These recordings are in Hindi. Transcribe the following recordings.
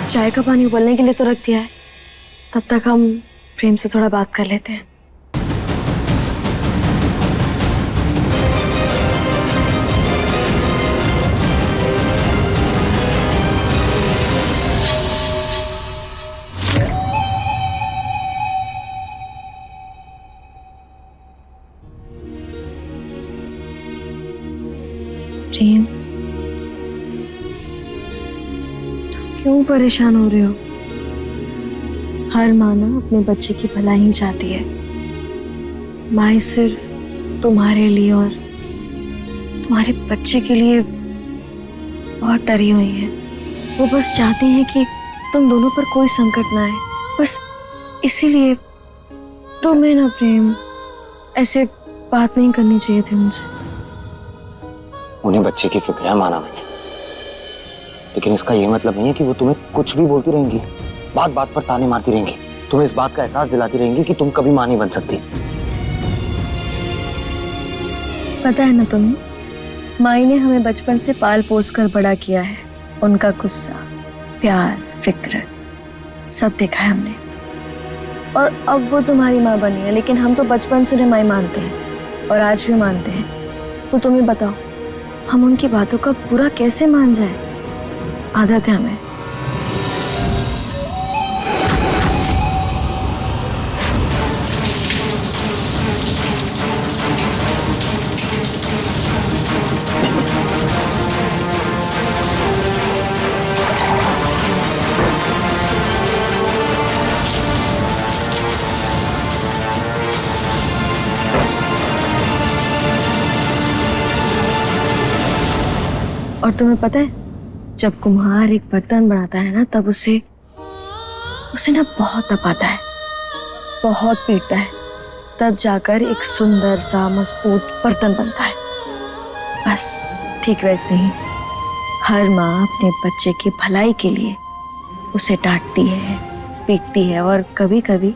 चाय का पानी उबलने के लिए तो रख दिया है, तब तक हम प्रेम से थोड़ा बात कर लेते हैं। प्रेम, क्यों परेशान हो रहे हो? हर माँ ना अपने बच्चे की भलाई ही चाहती है। माँ सिर्फ तुम्हारे लिए और तुम्हारे बच्चे के लिए बहुत डरी हुई है। वो बस चाहती हैं कि तुम दोनों पर कोई संकट ना आए, बस इसीलिए तुम्हें ना प्रेम ऐसे बात नहीं करनी चाहिए थी उनसे। उन्हें बच्चे की फिक्र है, माना मैंने, लेकिन इसका ये मतलब नहीं है कि वो तुम्हें कुछ भी बोलती रहेंगी, बात बात पर ताने मारती रहेंगी, तुम्हें इस बात का एहसास दिलाती रहेंगी कि तुम कभी मां नहीं बन सकती। पता है ना तुम्हें, माई ने हमें बचपन से पाल पोस कर बड़ा किया है। उनका गुस्सा, प्यार, फिक्र सब देखा है हमने, और अब वो तुम्हारी माँ बनी है, लेकिन हम तो बचपन से उन्हें माई मानते हैं और आज भी मानते हैं। तो तुम्हें बताओ, हम उनकी बातों का पूरा कैसे मान जाए? आदत है हमें। और तुम्हें पता है, जब कुम्हार एक बर्तन बनाता है ना, तब उसे ना बहुत तपाता है, बहुत पीटता है, तब जाकर एक सुंदर सा मजबूत बर्तन बनता है। बस ठीक वैसे ही हर माँ अपने बच्चे की भलाई के लिए उसे डांटती है, पीटती है और कभी कभी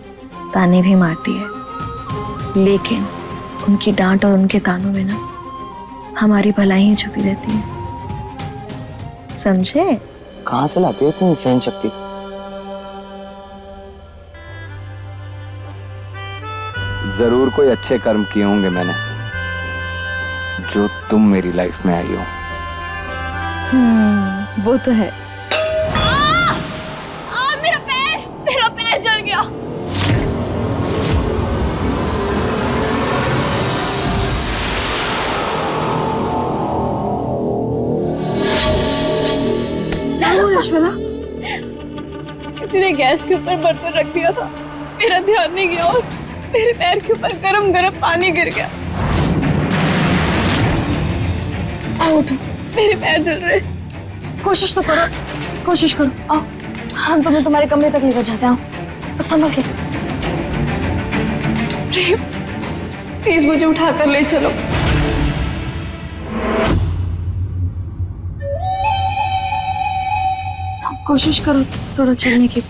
ताने भी मारती है, लेकिन उनकी डांट और उनके तानों में ना हमारी भलाई ही छुपी रहती है। समझे? कहाँ से लाती हो इतनी सहन शक्ति? जरूर कोई अच्छे कर्म किए होंगे मैंने, जो तुम मेरी लाइफ में आई हो। वो तो है। मेरा पैर जल गया। ऐश्वर्या, किसी ने गैस के ऊपर बर्तन रख दिया था, मेरा ध्यान नहीं गया और मेरे पैर के ऊपर गरम गरम पानी गिर गया। आओ उठो, मेरे पैर जल रहे। कोशिश तो करो, कोशिश करो। आओ, हम तुम्हें तुम्हारे कमरे तक लेकर जाते हैं। संभल के। प्रेम, प्लीज मुझे उठाकर ले चलो। कोशिश करो थोड़ा चलने की।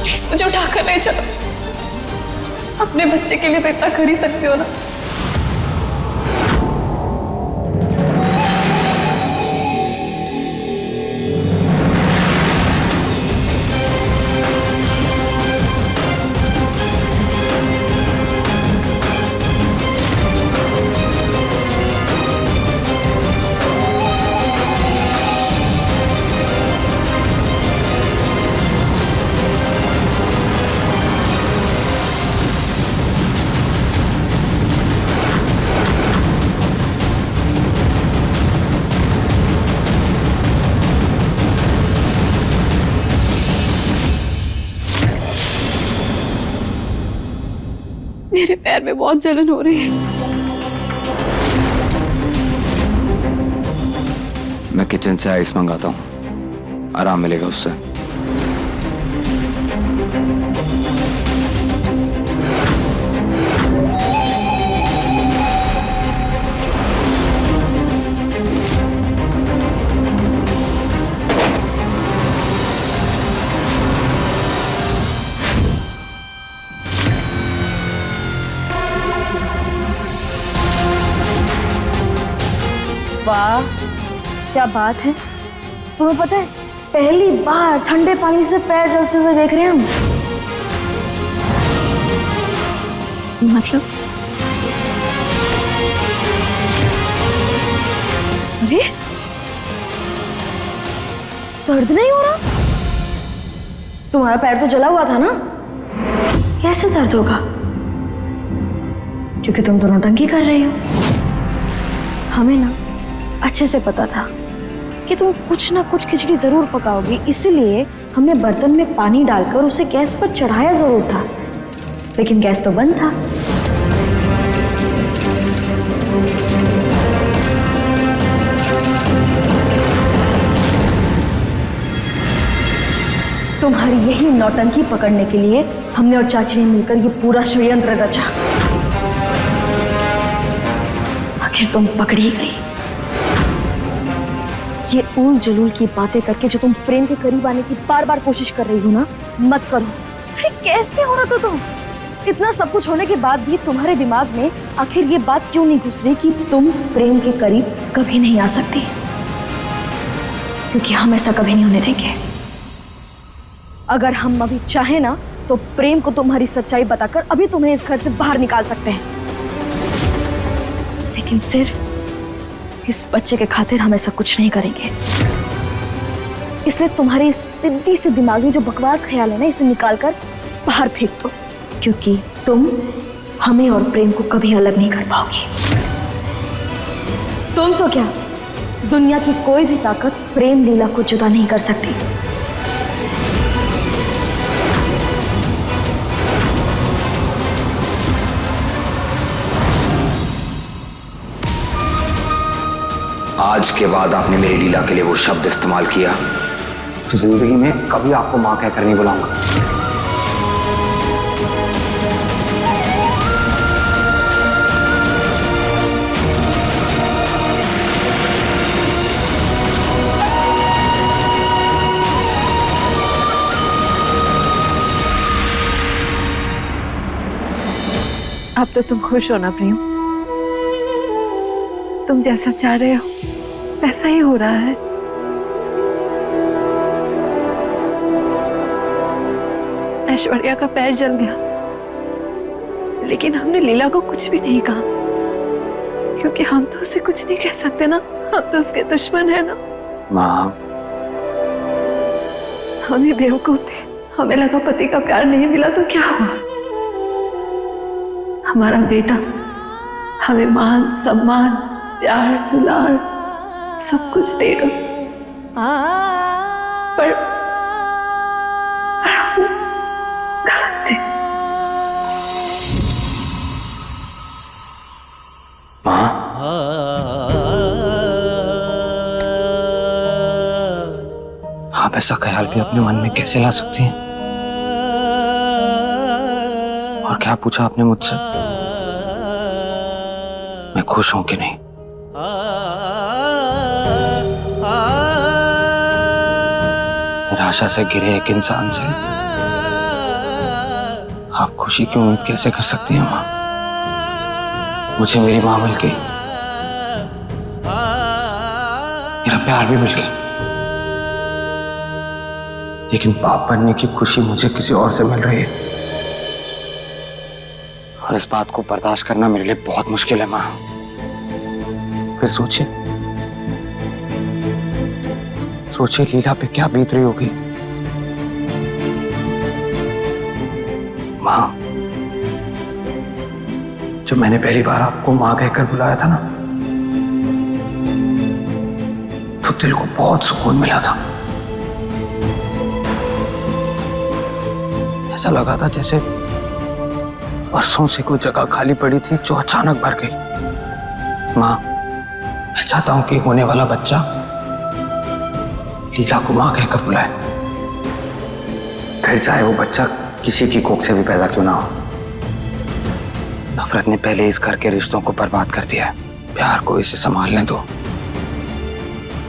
प्लीज मुझे उठाकर ले चलो। अपने बच्चे के लिए तो इतना कर ही सकते हो ना। मेरे पैर में बहुत जलन हो रही है। मैं किचन से आइस मंगाता हूँ, आराम मिलेगा उससे। वाह क्या बात है। तुम्हें पता है पहली बार ठंडे पानी से पैर जलते हुए देख रहे हैं हम। मतलब अरे दर्द नहीं हो रहा? तुम्हारा पैर तो जला हुआ था ना, कैसे दर्द होगा? क्योंकि तुम तो नौटंकी कर रही हो। हमें ना अच्छे से पता था कि तुम कुछ ना कुछ खिचड़ी जरूर पकाओगी, इसीलिए हमने बर्तन में पानी डालकर उसे गैस पर चढ़ाया जरूर था, लेकिन गैस तो बंद था। तुम्हारी यही नौटंकी पकड़ने के लिए हमने और चाची ने मिलकर ये पूरा षड्यंत्र रचा। आखिर तुम पकड़ी गई। ये ऊल जलूल की बातें करके जो तुम प्रेम के करीब आने की बार बार कोशिश कर रही हो ना, मत करो। अरे कैसे हो रहा था तुम? इतना सब कुछ होने के बाद भी तुम्हारे दिमाग में आखिर ये बात क्यों नहीं घुस रही कि तुम प्रेम के करीब कभी नहीं आ सकती? क्योंकि हम ऐसा कभी नहीं होने देंगे। अगर हम अभी चाहे ना तो प्रेम को तुम्हारी सच्चाई बताकर अभी तुम्हें इस घर से बाहर निकाल सकते हैं, लेकिन सिर्फ इस बच्चे के खातिर हम ऐसा कुछ नहीं करेंगे। इसलिए तुम्हारे इस सिद्धि से दिमाग में जो बकवास ख्याल है ना, इसे निकालकर बाहर फेंक दो, क्योंकि तुम हमें और प्रेम को कभी अलग नहीं कर पाओगी। तुम तो क्या, दुनिया की कोई भी ताकत प्रेम लीला को जुदा नहीं कर सकती। आज के बाद आपने मेरी लीला के लिए वो शब्द इस्तेमाल किया तो जिंदगी में कभी आपको मां कहकर नहीं बुलाऊंगा। अब तो तुम खुश हो ना प्रेम? तुम जैसा चाह रहे हो वैसा ही हो रहा है। ऐश्वर्या का पैर जल गया, लेकिन हमने लीला को कुछ भी नहीं कहा, क्योंकि हम तो उसे कुछ नहीं कह सकते ना, हम तो उसके दुश्मन है ना। माँ, हम ही बेवकूफ थे, हमें लगा पति का प्यार नहीं मिला तो क्या हुआ। हमारा बेटा हमें मान सम्मान प्यार दुलार सब कुछ देगा, पर हम गलत थे। माँ, आप ऐसा ख्याल भी अपने मन में कैसे ला सकती हैं? और क्या पूछा आपने मुझसे? मैं खुश हूं कि नहीं? निराशा से गिरे एक इंसान से आप खुशी की उम्मीद कैसे कर सकती हैं माँ? मुझे मेरी माँ मिल गई, मेरा प्यार भी मिल गया, लेकिन बाप बनने की खुशी मुझे किसी और से मिल रही है, और इस बात को बर्दाश्त करना मेरे लिए बहुत मुश्किल है माँ। फिर सोचिए लीला पे क्या बीत रही होगी। माँ, जब मैंने पहली बार आपको माँ कहकर बुलाया था ना, तो दिल को बहुत सुकून मिला था। ऐसा लगा था जैसे वर्षों से कोई जगह खाली पड़ी थी जो अचानक भर गई। माँ, मैं चाहता हूं कि होने वाला बच्चा लीला को मां कहकर बुलाए, फिर चाहे वो बच्चा किसी की कोख से भी पैदा क्यों ना हो। नफरत ने पहले इस घर के रिश्तों को बर्बाद कर दिया है, प्यार को इसे संभालने दो।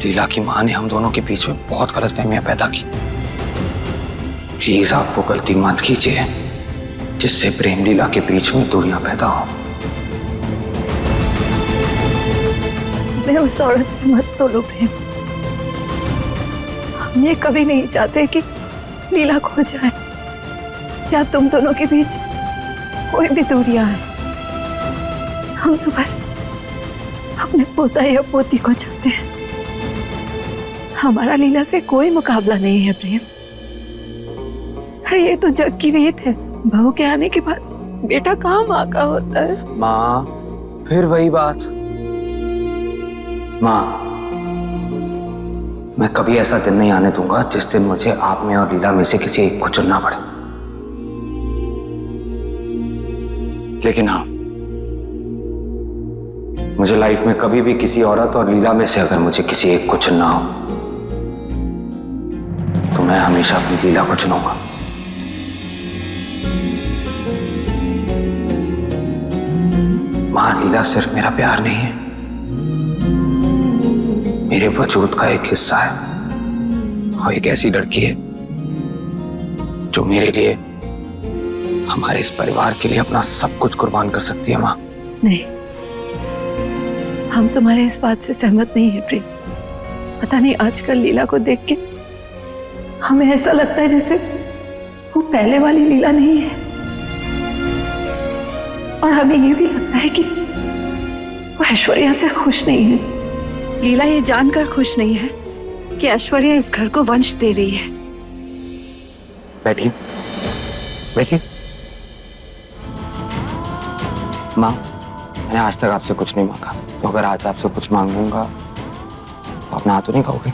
लीला की मां ने हम दोनों के बीच में बहुत गलतफहमियां पैदा की। प्लीज आप वो गलती मत कीजिए जिससे प्रेम लीला के बीच में दूरियां पैदा हो। हमें उस औरत से मत तोलो प्रेम। हम ये कभी नहीं चाहते कि लीला खो जाए या तुम दोनों के बीच कोई भी दूरियां है। हम तो बस अपने पोता या पोती को चाहते हैं। हमारा लीला से कोई मुकाबला नहीं है प्रेम। अरे ये तो जग की रीत है, बहू के आने के बाद बेटा कहाँ माँ का होता है। माँ फिर वही बात। माँ मैं कभी ऐसा दिन नहीं आने दूंगा जिस दिन मुझे आप में और लीला में से किसी एक को चुनना पड़े। लेकिन हाँ, मुझे लाइफ में कभी भी किसी औरत और लीला में से अगर मुझे किसी एक को चुनना हो तो मैं हमेशा अपनी लीला को चुनूंगा। मां, लीला सिर्फ मेरा प्यार नहीं है, मेरे वजूद का एक हिस्सा है। वो एक ऐसी लड़की है जो मेरे लिए, हमारे इस परिवार के लिए अपना सब कुछ कुर्बान कर सकती है। मां नहीं, हम तुम्हारे इस बात से सहमत नहीं है प्रेम। पता नहीं आजकल लीला को देख के हमें ऐसा लगता है जैसे वो पहले वाली लीला नहीं है। और हमें ये भी लगता है कि वो ऐश्वर्या से खुश नहीं है। लीला ये जानकर खुश नहीं है कि ऐश्वर्या इस घर को वंश दे रही है। बैठिए बैठिए। माँ, मैंने आज तक आपसे कुछ नहीं मांगा, तो अगर आज आपसे कुछ मांग लूंगा तो आप ना तो नहीं कहोगे?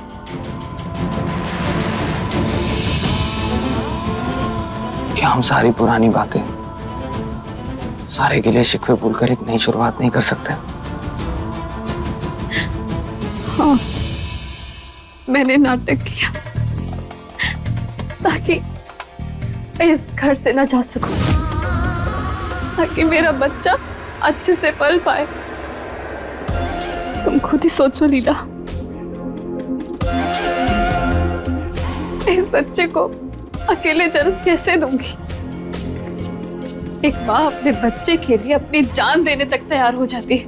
कि हम सारी पुरानी बातें, सारे गिले शिकवे भूलकर एक नई शुरुआत नहीं कर सकते? हाँ, मैंने नाटक किया ताकि मैं इस घर से ना जा सकूं, ताकि मेरा बच्चा अच्छे से पल पाए। तुम खुद ही सोचो लीला, मैं इस बच्चे को अकेले जन्म कैसे दूंगी? एक माँ अपने बच्चे के लिए अपनी जान देने तक तैयार हो जाती है,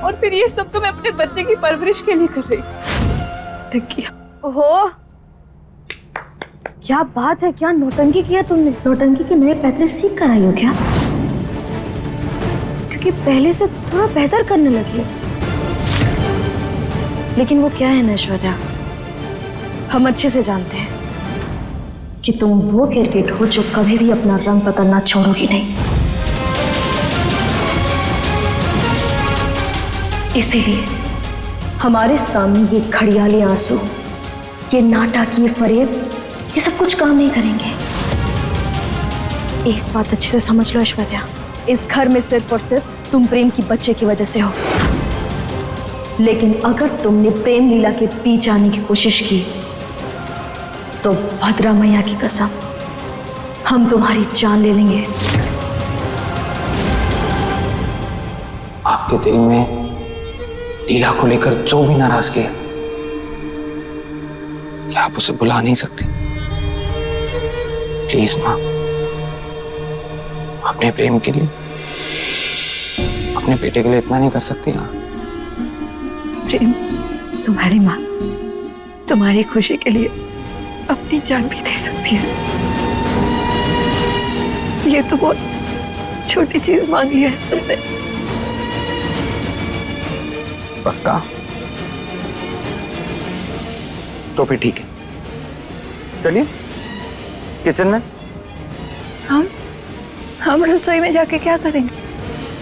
और फिर ये सब तो मैं अपने बच्चे की परवरिश के लिए कर रही हूँ। ओहो, क्या बात है, क्या नौटंकी किया तुमने? नौटंकी के नए पैतरे सीख कर आई हो क्या? क्योंकि पहले से थोड़ा बेहतर करने लगी है। लेकिन वो क्या है ना ऐश्वर्या, हम अच्छे से जानते हैं कि तुम वो गिरगिट हो जो कभी भी अपना रंग बदलना छोड़ोगी नहीं। इसीलिए हमारे सामने ये घड़ियाली आंसू, ये नाटक, ये फरेब, ये सब कुछ काम नहीं करेंगे। एक बात अच्छे से समझ लो ऐश्वर्या, इस घर में सिर्फ और सिर्फ तुम प्रेम की बच्चे की वजह से हो। लेकिन अगर तुमने प्रेम लीला के पीछे आने की कोशिश की तो भद्रा मैया की कसम, हम तुम्हारी जान ले लेंगे। आपके दिल में लीला को लेकर जो भी नाराजगी है, क्या आप उसे बुला नहीं सकती? प्लीज माँ, अपने प्रेम के लिए, अपने बेटे के लिए इतना नहीं कर सकती? हाँ प्रेम, तुम्हारी माँ तुम्हारी खुशी के लिए अपनी जान भी दे सकती है। ये तो बहुत छोटी चीज मांगी है तुमने। पक्का? तो फिर ठीक है, चलिए किचन में। हम रसोई में जाके क्या करेंगे?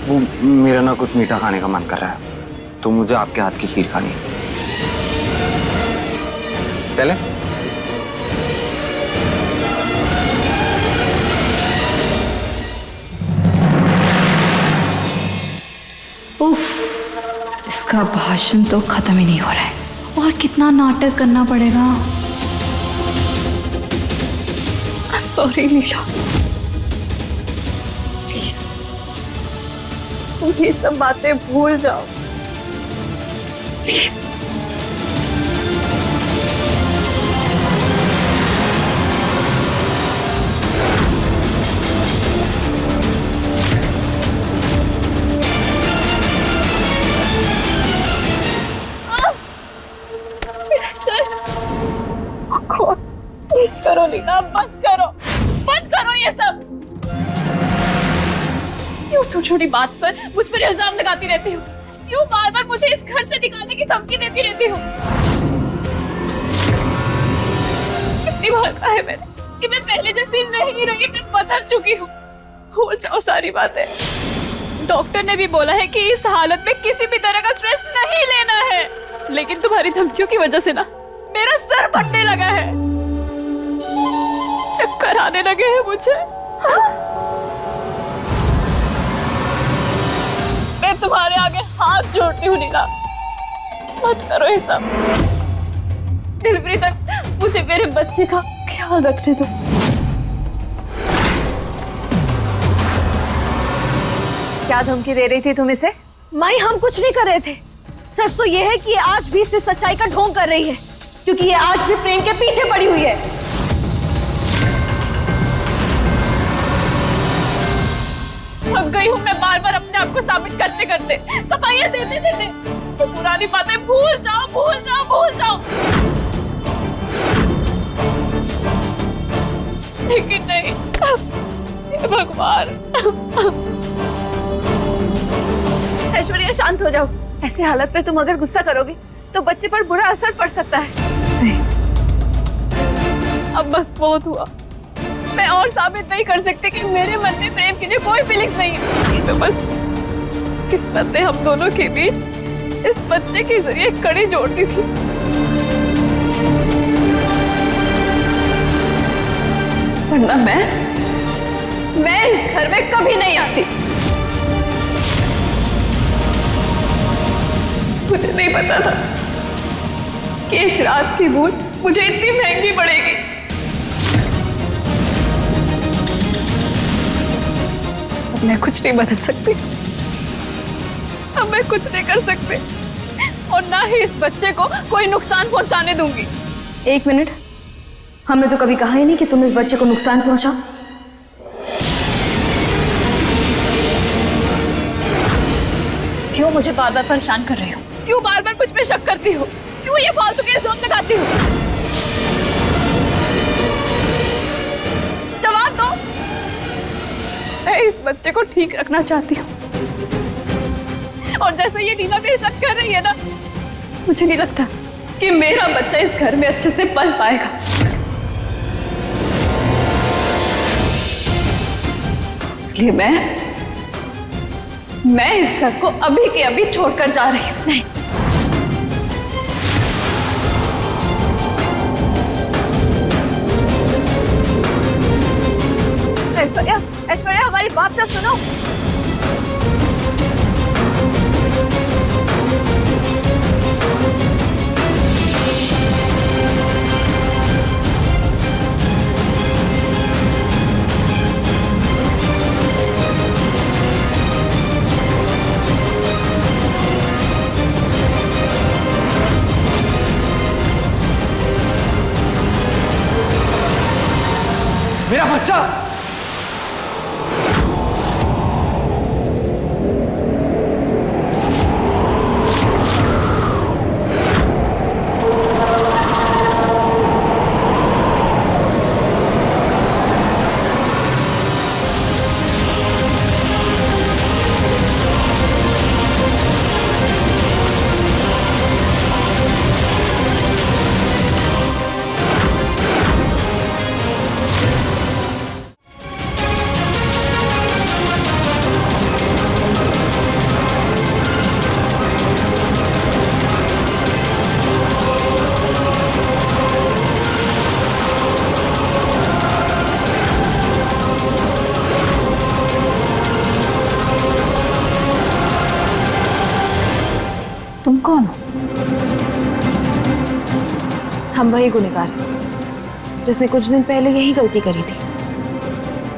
वो मेरा ना कुछ मीठा खाने का मन कर रहा है, तो मुझे आपके हाथ की खीर खानी है। चले? उफ, इसका भाषण तो खत्म ही नहीं हो रहा है, और कितना नाटक करना पड़ेगा। I'm sorry लीला, प्लीज तुम ये सब बातें भूल जाओ प्लीज। करो लीना, बस करो, बंद करो ये सब। क्यों छोटी छोटी बात पर मुझ पर इल्जाम लगाती रहती हो? क्यों बार बार मुझे इस घर से निकालने की धमकी देती रहती हो? कितनी बार कहा है मैंने कि मैं पहले जैसी नहीं रही, मैं बदल चुकी हूँ। भूल जाओ सारी बातें। डॉक्टर ने भी बोला है कि इस हालत में किसी भी तरह का स्ट्रेस नहीं लेना है, लेकिन तुम्हारी धमकियों की वजह से ना मेरा सर फटने लगा है, चक्कर आने लगे हैं मुझे। मैं तुम्हारे आगे हाथ जोड़ती हूँ नीला, मत करो ये सब। डिलीवरी तक मुझे मेरे बच्चे का ख्याल रखने दो। क्या धमकी दे रही थी तुम इसे? माई, हम कुछ नहीं कर रहे थे। सच तो ये है कि ये आज भी सिर्फ सच्चाई का ढोंग कर रही है, क्योंकि ये आज भी प्रेम के पीछे पड़ी हुई है। थक गई हूँ मैं बार बार अपने आप को साबित करते करते, सफाइयां देते देते। तो पुरानी बातें भूल जाओ, भूल जाओ, भूल जाओ। लेकिन नहीं, हे भगवान। ऐश्वर्या, शांत हो जाओ। ऐसे हालत में तुम अगर गुस्सा करोगी तो बच्चे पर बुरा असर पड़ सकता है। नहीं, अब बस बहुत हुआ। मैं और साबित नहीं कर सकती कि मेरे मन में प्रेम के लिए कोई फीलिंग्स नहीं है। तो बस किस्मत ने हम दोनों के बीच इस बच्चे के जरिए एक कड़ी जोड़ दी थी। वरना मैं इस घर में कभी नहीं आती। मुझे नहीं पता था कि एक रात की भूल मुझे इतनी महंगी पड़ेगी। अब मैं कुछ नहीं बदल सकती, अब मैं कुछ नहीं कर सकती, और ना ही इस बच्चे को कोई नुकसान पहुंचाने दूंगी। एक मिनट, हमने तो कभी कहा ही नहीं कि तुम इस बच्चे को नुकसान पहुंचाओ। क्यों मुझे बार बार परेशान कर रही हो? क्यों बार बार कुछ पे शक करती हो? क्यों ये फालतू के इल्जाम लगाती हो? जवाब दो। मैं इस बच्चे को ठीक रखना चाहती हूँ, और जैसे ये नीला मेरे साथ कर रही है ना, मुझे नहीं लगता कि मेरा बच्चा इस घर में अच्छे से पल पाएगा। इसलिए मैं इस घर को अभी के अभी छोड़कर जा रही हूँ। नहीं, ऐश्वर्या, ऐश्वर्या, हमारी बात तो सुनो। मेरा बच्चा! तुम कौन हो? हम वही गुनहगार हैं जिसने कुछ दिन पहले यही गलती करी थी,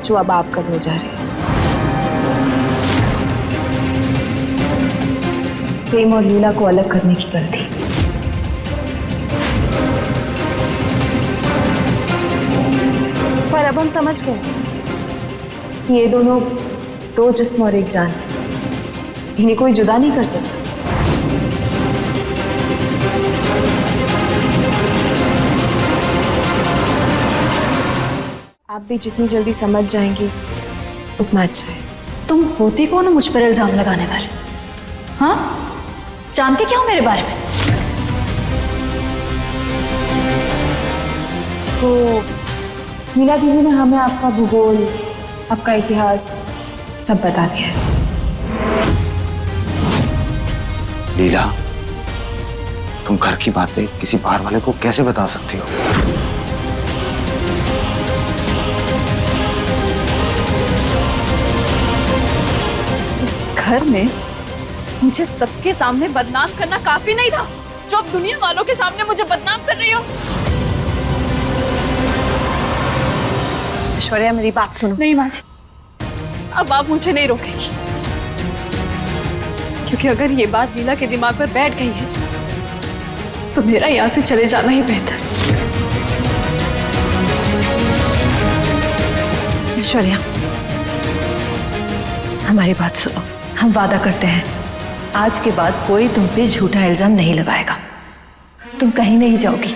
जो अब आप करने जा रहे हैं। प्रेम और लीला को अलग करने की गलती। पर अब हम समझ गए कि ये दोनों दो जिस्म और एक जान, इन्हें कोई जुदा नहीं कर सकता। आप भी जितनी जल्दी समझ जाएंगी उतना अच्छा है। तुम होती कौन हो मुझ पर इल्जाम लगाने वाले? हाँ, जानती क्या हो मेरे बारे में? तो मीना दीदी ने हमें आपका भूगोल, आपका इतिहास सब बता दिया है। लीला, तुम घर की बातें किसी बाहर वाले को कैसे बता सकती हो? इस घर में मुझे सबके सामने बदनाम करना काफी नहीं था, जो अब दुनिया वालों के सामने मुझे बदनाम कर रही हो। ऐश्वर्या, मेरी बात सुनो। नहीं माँ जी, अब आप मुझे नहीं रोकेंगी, क्योंकि अगर ये बात लीला के दिमाग पर बैठ गई है तो मेरा यहाँ से चले जाना ही बेहतर। ऐश्वर्या, हमारी बात सुनो। हम वादा करते हैं आज के बाद कोई तुम पे झूठा इल्जाम नहीं लगाएगा। तुम कहीं नहीं जाओगी।